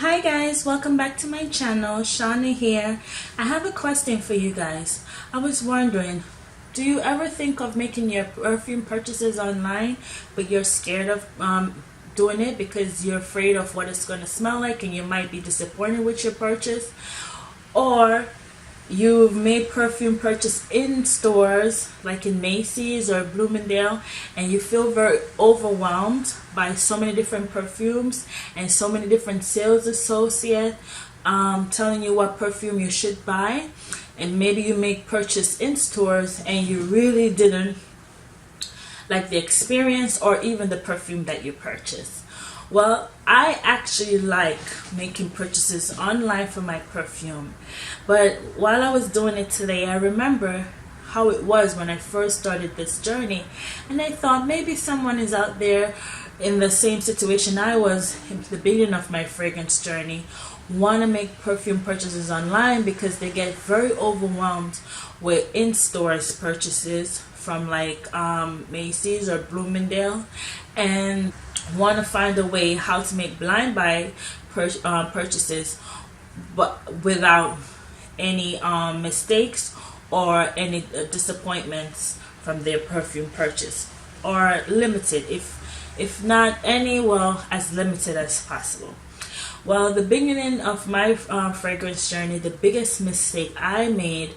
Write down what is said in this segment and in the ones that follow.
Hi guys, welcome back to my channel. Shauna here. I have a question for you guys. I was wondering, do you ever think of making your perfume purchases online, but you're scared of doing it because you're afraid of what it's going to smell like and you might be disappointed with your purchase? Or you've made perfume purchase in stores like in Macy's or Bloomingdale, and you feel very overwhelmed by so many different perfumes and so many different sales associates telling you what perfume you should buy, and maybe you make purchase in stores and you really didn't like the experience or even the perfume that you purchased. Well, I actually like making purchases online for my perfume, but while I was doing it today, I remember how it was when I first started this journey, and I thought maybe someone is out there in the same situation I was in the beginning of my fragrance journey, want to make perfume purchases online because they get very overwhelmed with in-stores purchases from like Macy's or Bloomingdale, and want to find a way how to make blind buy purchases but without any mistakes or any disappointments from their perfume purchase, or limited, if not any, well, as limited as possible. Well, the beginning of my fragrance journey, the biggest mistake I made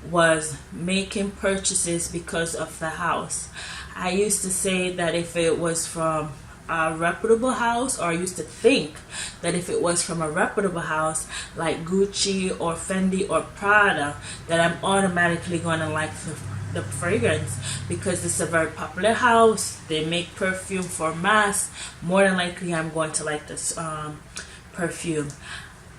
was making purchases because of the house. I used to say that if it was from a reputable house, or I used to think that if it was from a reputable house like Gucci or Fendi or Prada, that I'm automatically going to like the fragrance because it's a very popular house, they make perfume for mass, more than likely I'm going to like this perfume.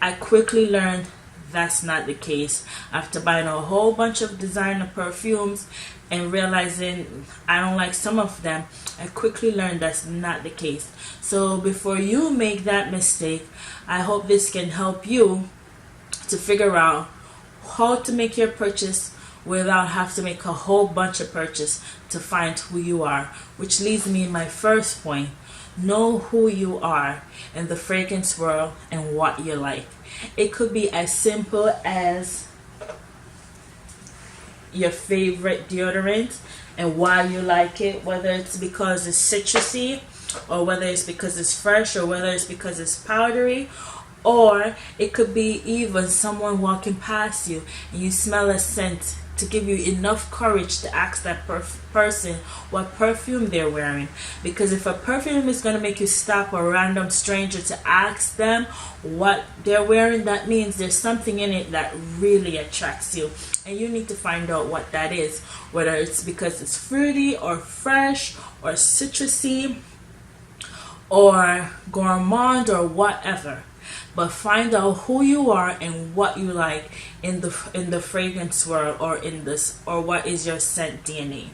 I quickly learned that's not the case after buying a whole bunch of designer perfumes and realizing I don't like some of them. I quickly learned that's not the case. So before you make that mistake, I hope this can help you to figure out how to make your purchase without having to make a whole bunch of purchase to find who you are, which leads me in my first point. Know who you are in the fragrance world and what you like. It could be as simple as your favorite deodorant and why you like it, whether it's because it's citrusy, or whether it's because it's fresh, or whether it's because it's powdery, or it could be even someone walking past you and you smell a scent to give you enough courage to ask that person what perfume they're wearing. Because if a perfume is going to make you stop a random stranger to ask them what they're wearing, that means there's something in it that really attracts you, and you need to find out what that is, whether it's because it's fruity or fresh or citrusy or gourmand or whatever. But find out who you are and what you like in the fragrance world, or in this, or what is your scent DNA.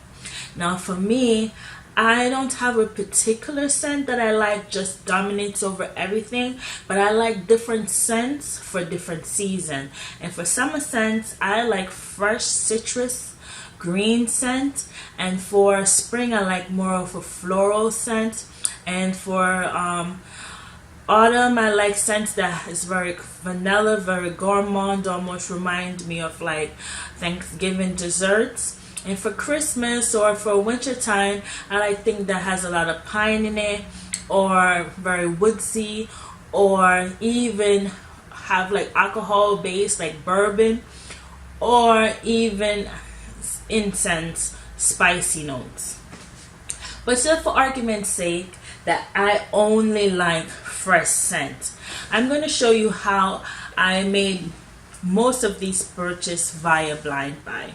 Now for me, I don't have a particular scent that I like just dominates over everything, but I like different scents for different seasons. And for summer scents, I like fresh citrus green scent, and for spring I like more of a floral scent, and for autumn I like scents that is very vanilla, very gourmand, almost remind me of like Thanksgiving desserts. And for Christmas or for winter time, I like things that has a lot of pine in it, or very woodsy, or even have like alcohol base like bourbon, or even incense spicy notes. But just for argument's sake, that I only like fresh scent, I'm going to show you how I made most of these purchases via blind buy.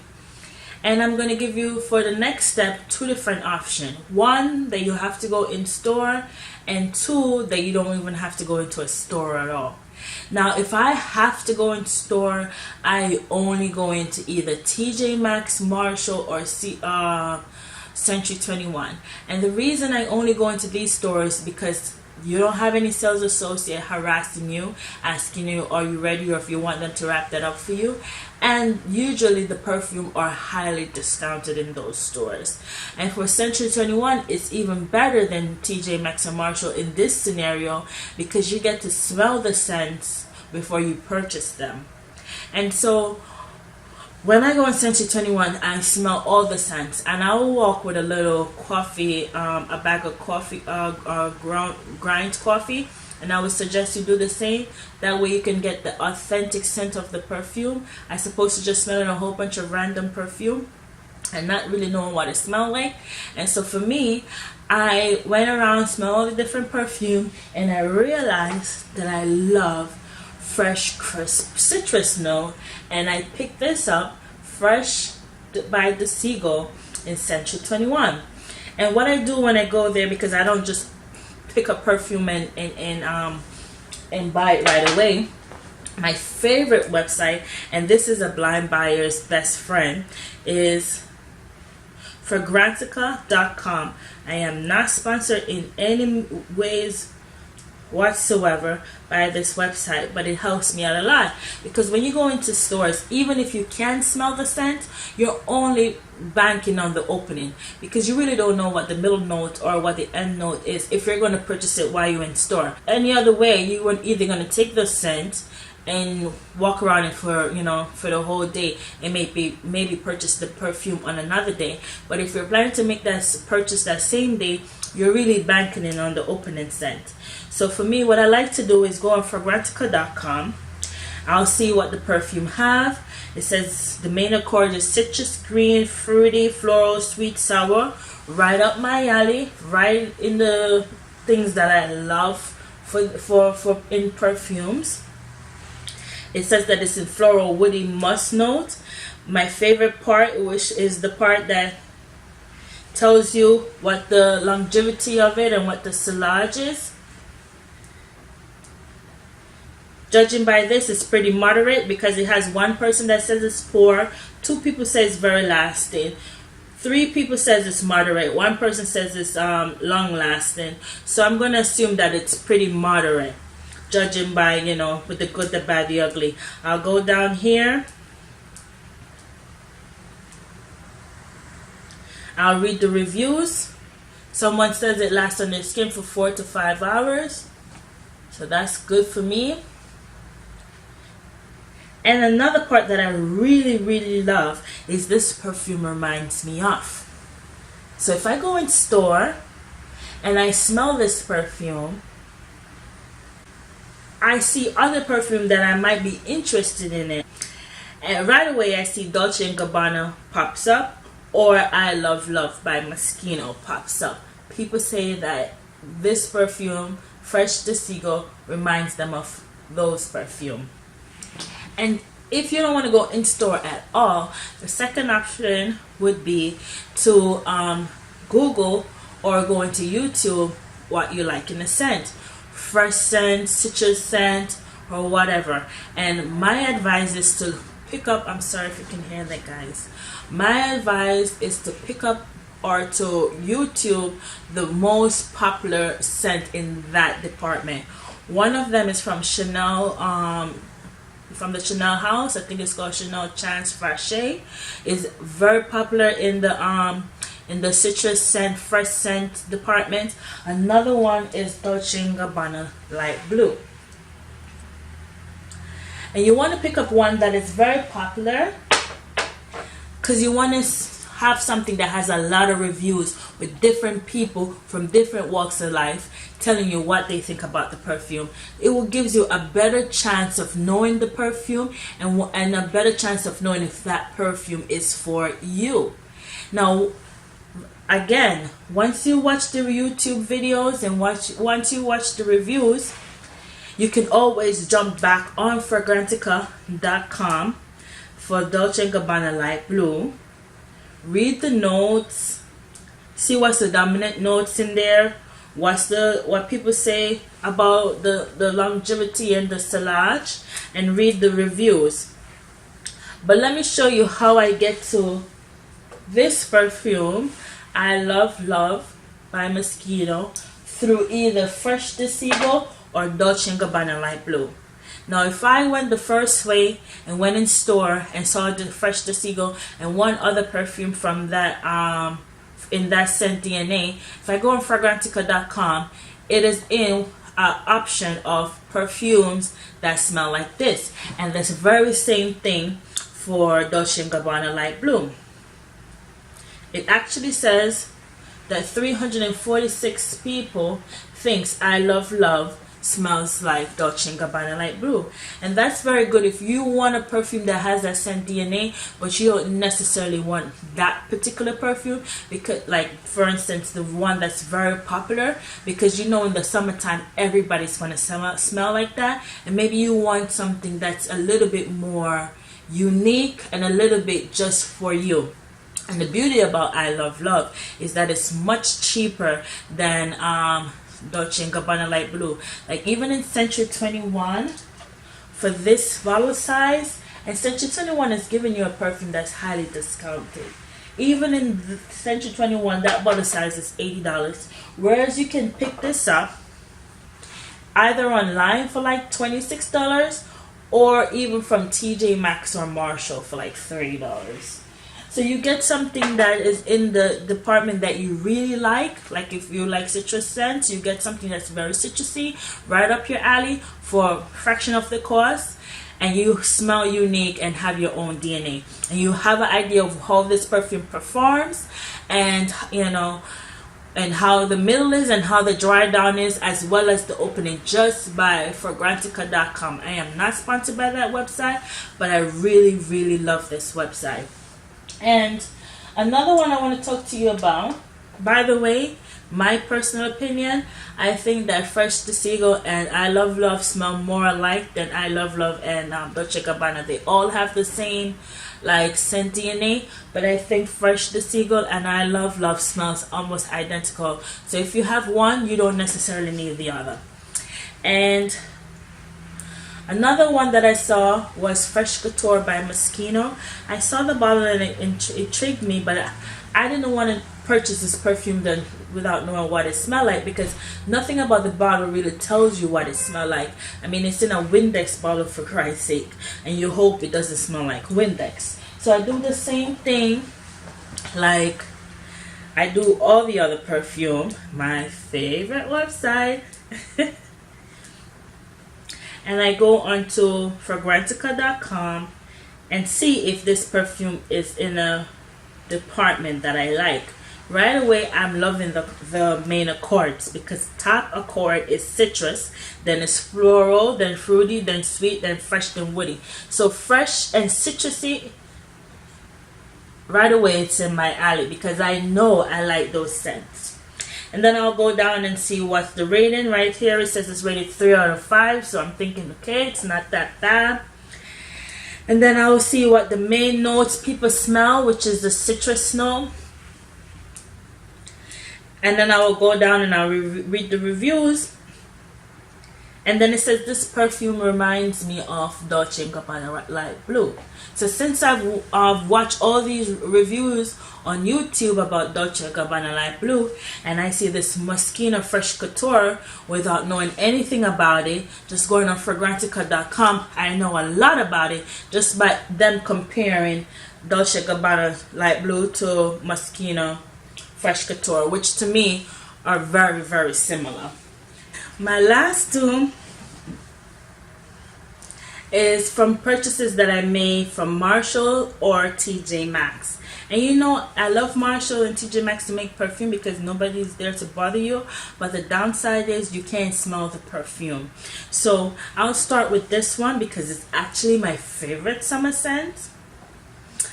And I'm going to give you, for the next step, two different options. One, that you have to go in store, and two, that you don't even have to go into a store at all. Now, if I have to go in store, I only go into either TJ Maxx, Marshall, or Century 21. And the reason I only go into these stores is because You don't have any sales associate harassing you, asking you, are you ready, or if you want them to wrap that up for you. And usually the perfume are highly discounted in those stores. And for Century 21, it's even better than TJ Maxx and Marshall in this scenario, because you get to smell the scents before you purchase them. And so when I go on Century 21, I smell all the scents, and I will walk with a little coffee, a bag of coffee, grind coffee, and I would suggest you do the same. That way you can get the authentic scent of the perfume, as opposed to just smelling a whole bunch of random perfume and not really knowing what it smells like. And so for me, I went around, smelled all the different perfume, and I realized that I love fresh, crisp citrus note, and I picked this up, Fresh by DESIGUAL in Century 21. And what I do when I go there, because I don't just pick up perfume and buy it right away, my favorite website, and this is a blind buyer's best friend, is fragrantica.com. I am not sponsored in any ways whatsoever by this website, but it helps me out a lot, because when you go into stores, even if you can smell the scent, you're only banking on the opening, because you really don't know what the middle note or what the end note is if you're going to purchase it while you're in store. Any other way, you are either going to take the scent and walk around it for, you know, for the whole day, and maybe purchase the perfume on another day. But if you're planning to make that purchase that same day, you're really banking in on the opening scent. So for me, what I like to do is go on fragrantica.com. I'll see what the perfume have. It says the main accord is citrus, green, fruity, floral, sweet, sour. Right up my alley, right in the things that I love for in perfumes. It says that it's in floral, woody, musk note. My favorite part, which is the part that tells you what the longevity of it and what the silage is. Judging by this, it's pretty moderate, because it has one person that says it's poor, 2 people say it's very lasting, 3 people says it's moderate, 1 person says it's long lasting. So I'm going to assume that it's pretty moderate, judging by, you know, with the good, the bad, the ugly. I'll go down here. I'll read the reviews. Someone says it lasts on their skin for 4 to 5 hours. So that's good for me. And another part that I really, really love is this perfume reminds me of. So if I go in store and I smell this perfume, I see other perfume that I might be interested in it. And right away I see Dolce & Gabbana pops up, or I Love Love by Moschino pops up. People say that this perfume, Fresh DESIGUAL, reminds them of those perfume. And if you don't want to go in store at all, the second option would be to Google or go into YouTube what you like in the scent. Fresh scent, citrus scent, or whatever. And my advice is to pick up, I'm sorry if you can hear that, guys. My advice is to pick up or to YouTube the most popular scent in that department. One of them is from Chanel, from the Chanel house. I think it's called Chanel Chance Fraiche. It's very popular in the citrus scent, fresh scent department. Another one is Dolce & Gabbana Light Blue. And you want to pick up one that is very popular, because you want to have something that has a lot of reviews with different people from different walks of life telling you what they think about the perfume. It will give you a better chance of knowing the perfume, and a better chance of knowing if that perfume is for you. Now, again, once you watch the YouTube videos and once you watch the reviews, you can always jump back on fragrantica.com for Dolce & Gabbana Light Blue. Read the notes, see what's the dominant notes in there, what people say about the longevity and the silage, and read the reviews. But let me show you how I get to this perfume, I Love Love by Moschino, through either Fresh DESIGUAL or Dolce & Gabbana Light Blue. Now, if I went the first way and went in store and saw the Fresh DESIGUAL and one other perfume from that in that scent DNA, if I go on Fragrantica.com, it is in an option of perfumes that smell like this, and this very same thing for Dolce & Gabbana Light Blue. It actually says that 346 people thinks I Love Love smells like Dolce & Gabbana Light Blue, and that's very good if you want a perfume that has that scent DNA, but you don't necessarily want that particular perfume, because, like, for instance, the one that's very popular, because you know in the summertime everybody's going to smell like that, and maybe you want something that's a little bit more unique and a little bit just for you. And the beauty about I Love Love is that it's much cheaper than Dolce & Gabbana Light Blue. Like, even in Century 21, for this bottle size, and Century 21 is giving you a perfume that's highly discounted. Even in the Century 21, that bottle size is $80, whereas you can pick this up either online for like $26 or even from TJ Maxx or Marshall for like $30. So you get something that is in the department that you really like if you like citrus scents, you get something that's very citrusy, right up your alley for a fraction of the cost, and you smell unique and have your own DNA. And you have an idea of how this perfume performs, and you know, and how the middle is and how the dry down is, as well as the opening, just by Fragrantica.com. I am not sponsored by that website, but I really, really love this website. And another one I want to talk to you about, by the way, my personal opinion, I think that Fresh DESIGUAL and I Love Love smell more alike than I Love Love and Dolce & Gabbana. They all have the same like scent DNA, but I think Fresh DESIGUAL and I Love Love smells almost identical. So if you have one, you don't necessarily need the other. And another one that I saw was Fresh Couture by Moschino. I saw the bottle and it intrigued me, but I didn't want to purchase this perfume then without knowing what it smelled like, because nothing about the bottle really tells you what it smelled like. I mean, it's in a Windex bottle, for Christ's sake, and you hope it doesn't smell like Windex. So I do the same thing like I do all the other perfume, my favorite website. And I go onto Fragrantica.com and see if this perfume is in a department that I like. Right away, I'm loving the main accords, because top accord is citrus, then it's floral, then fruity, then sweet, then fresh, then woody. So fresh and citrusy, right away it's in my alley, because I know I like those scents. And then I'll go down and see what's the rating. Right here it says it's rated 3 out of 5, so I'm thinking, okay, it's not that bad. And then I'll see what the main notes people smell, which is the citrus note. And then I will go down and I'll read the reviews. And then it says this perfume reminds me of Dolce & Gabbana Light Blue. So since I've watched all these reviews on YouTube about Dolce & Gabbana Light Blue, and I see this Moschino Fresh Couture without knowing anything about it, just going on Fragrantica.com, I know a lot about it just by them comparing Dolce & Gabbana Light Blue to Moschino Fresh Couture, which to me are very, very similar. My last two is from purchases that I made from Marshall or TJ Maxx. And you know, I love Marshall and TJ Maxx to make perfume because nobody's there to bother you, but the downside is you can't smell the perfume. So I'll start with this one because it's actually my favorite summer scent.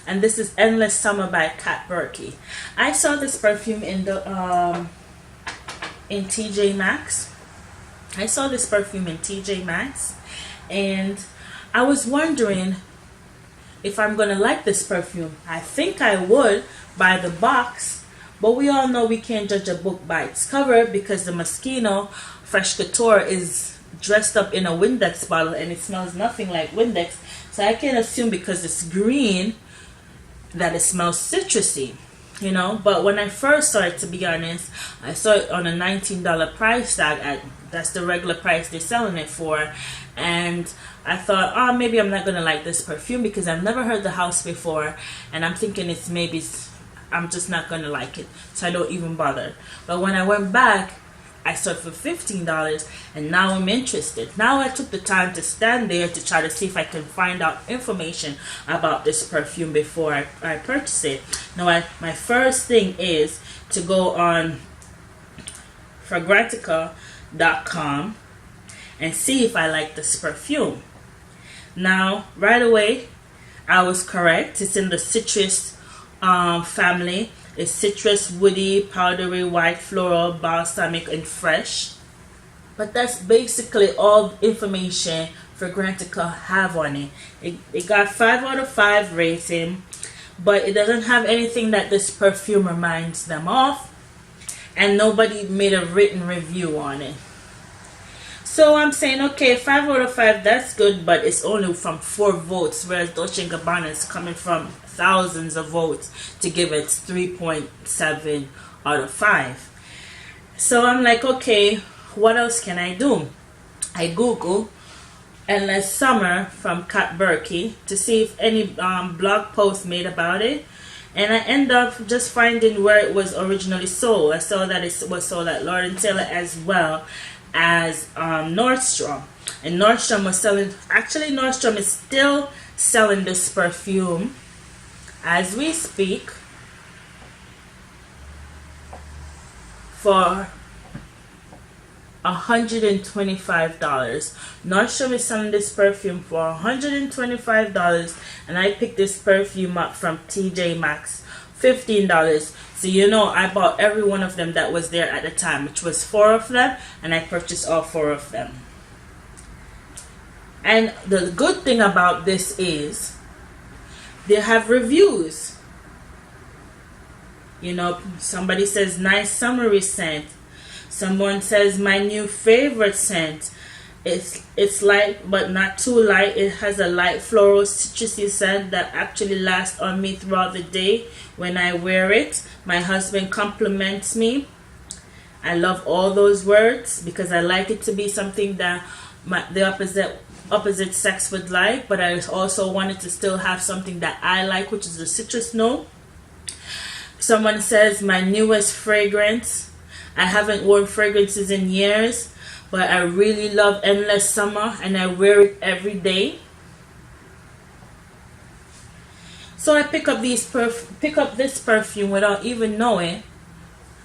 And this is Endless Summer by BURKI. I saw this perfume in the in TJ Maxx. I saw this perfume in TJ Maxx, and I was wondering if I'm gonna like this perfume. I think I would by the box, but we all know we can't judge a book by its cover, because the Moschino Fresh Couture is dressed up in a Windex bottle and it smells nothing like Windex. So I can assume because it's green that it smells citrusy. you know. But when I first saw it, to be honest, I saw it on a $19 price tag. That's the regular price they're selling it for. And I thought, oh, maybe I'm not gonna like this perfume because I've never heard the house before, and I'm thinking I'm just not gonna like it, so I don't even bother. But when I went back, I saw it for $15, and now I'm interested. Now I took the time to stand there to try to see if I can find out information about this perfume before I purchase it. Now my first thing is to go on Fragrantica.com and see if I like this perfume. Now right away I was correct. It's in the citrus family. It's citrus, woody, powdery, white, floral, balsamic, and fresh. But that's basically all information Fragrantica have on it. It got 5 out of 5 rating, but it doesn't have anything that this perfume reminds them of, and nobody made a written review on it. So I'm saying, okay, 5 out of 5, that's good, but it's only from 4 votes, whereas Dolce & Gabbana is coming from thousands of votes to give it 3.7 out of 5. So I'm like, okay, what else can I do? I Google Endless Summer from BURKI to see if any blog posts made about it. And I end up just finding where it was originally sold. I saw that it was sold at Lord & Taylor as well as Nordstrom. And Nordstrom was selling, actually Nordstrom is still selling this perfume as we speak for $125. Nordstrom is selling this perfume for $125, and I picked this perfume up from TJ Maxx, $15. So you know, I bought every one of them that was there at the time, which was 4 of them, and I purchased all 4 of them. And the good thing about this is they have reviews. You know, somebody says nice summery scent. Someone says my new favorite scent. It's light but not too light. It has a light floral citrusy scent that actually lasts on me throughout the day when I wear it. My husband compliments me. I love all those words because I like it to be something that the opposite sex would like, but I also wanted to still have something that I like, which is a citrus note. Someone says my newest fragrance. I haven't worn fragrances in years, but I really love Endless Summer and I wear it every day. So I pick up this perfume without even knowing.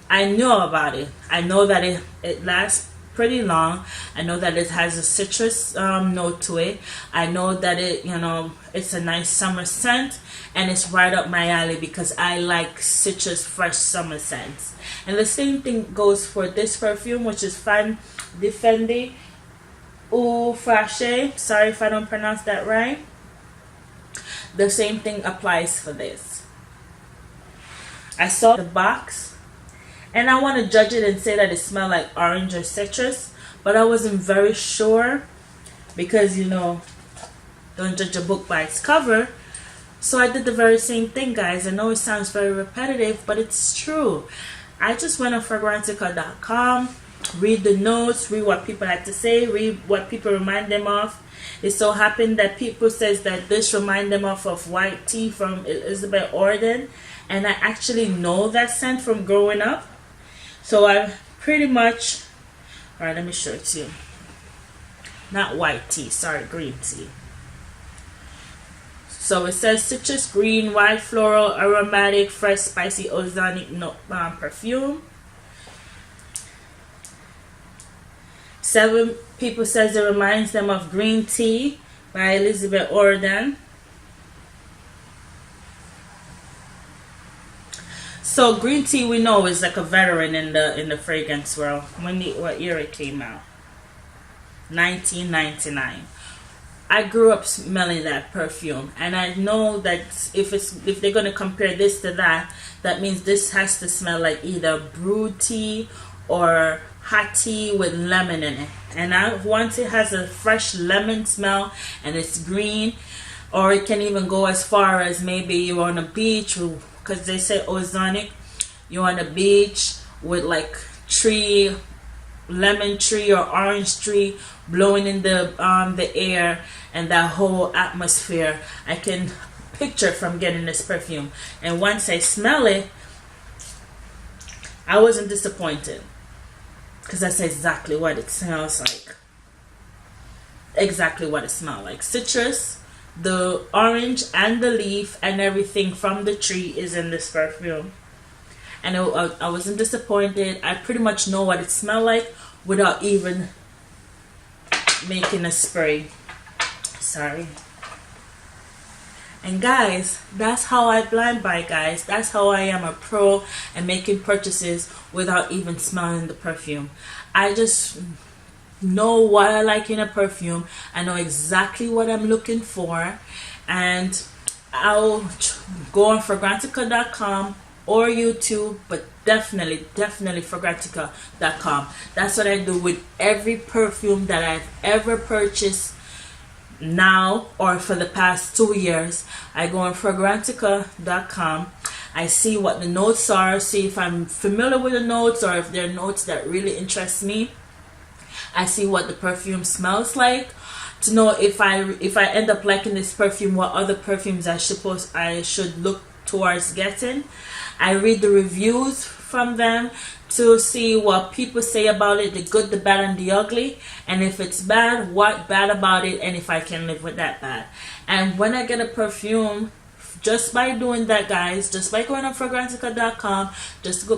I know about it. I know that it lasts pretty long. I know that it has a citrus note to it. I know that it's a nice summer scent, and it's right up my alley because I like citrus fresh summer scents. And the same thing goes for this perfume, which is Fendi FRAICHE. Sorry if I don't pronounce that right. The same thing applies for this. I saw the box and I want to judge it and say that it smelled like orange or citrus, but I wasn't very sure because, you know, don't judge a book by its cover. So I did the very same thing, guys. I know it sounds very repetitive, but it's true. I just went on Fragrantica.com, read the notes, read what people had to say, read what people remind them of. It so happened that people says that this remind them of white tea from Elizabeth Arden, and I actually know that scent from growing up. So I pretty much, alright, let me show it to you. Not white tea, sorry, green tea. So it says citrus, green, white, floral, aromatic, fresh, spicy, ozonic note perfume. 7 people says it reminds them of green tea by Elizabeth Arden. So green tea, we know, is like a veteran in the fragrance world. What year it came out? 1999. I grew up smelling that perfume, and I know that if they're gonna compare this to that, that means this has to smell like either brewed tea or hot tea with lemon in it. And once it has a fresh lemon smell and it's green, or it can even go as far as maybe you're on a beach because they say ozonic, you're on a beach with like tree, lemon tree or orange tree blowing in the air, and that whole atmosphere. I can picture from getting this perfume, and once I smell it, I wasn't disappointed, because that's exactly what it smells like. Exactly what it smells like. Citrus, the orange and the leaf and everything from the tree is in this perfume, and I wasn't disappointed. I pretty much know what it smells like without even making a spray. Sorry. And guys, that's how I blind buy, guys. That's how I am a pro and making purchases without even smelling the perfume. I just know what I like in a perfume. I know exactly what I'm looking for, and I'll go on fragrantica.com or YouTube, but definitely fragrantica.com. That's what I do with every perfume that I've ever purchased now or for the past 2 years. I go on fragrantica.com. I see what the notes are, see if I'm familiar with the notes or if there are notes that really interest me. I see what the perfume smells like to know if I end up liking this perfume, what other perfumes I should look towards getting. I read the reviews from them to see what people say about it, the good, the bad, and the ugly, and if it's bad, what bad about it, and if I can live with that bad. And when I get a perfume, just by doing that, guys, just by going on fragrantica.com,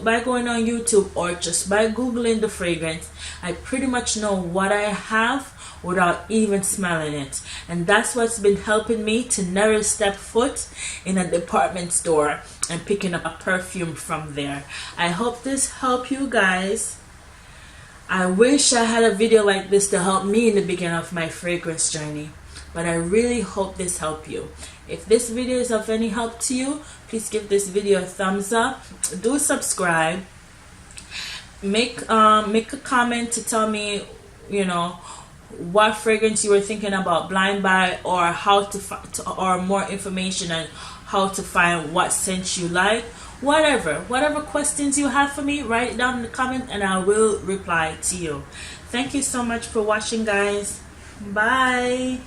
by going on YouTube, or just by googling the fragrance, I pretty much know what I have without even smelling it. And that's what's been helping me to never step foot in a department store and picking up a perfume from there. I hope this helped you guys. I wish I had a video like this to help me in the beginning of my fragrance journey, but I really hope this helped you. If this video is of any help to you, please give this video a thumbs up. Do subscribe. Make a comment to tell me, what fragrance you were thinking about blind buy, or how or more information on how to find what scent you like. Whatever questions you have for me, write it down in the comment and I will reply to you. Thank you so much for watching, guys. Bye.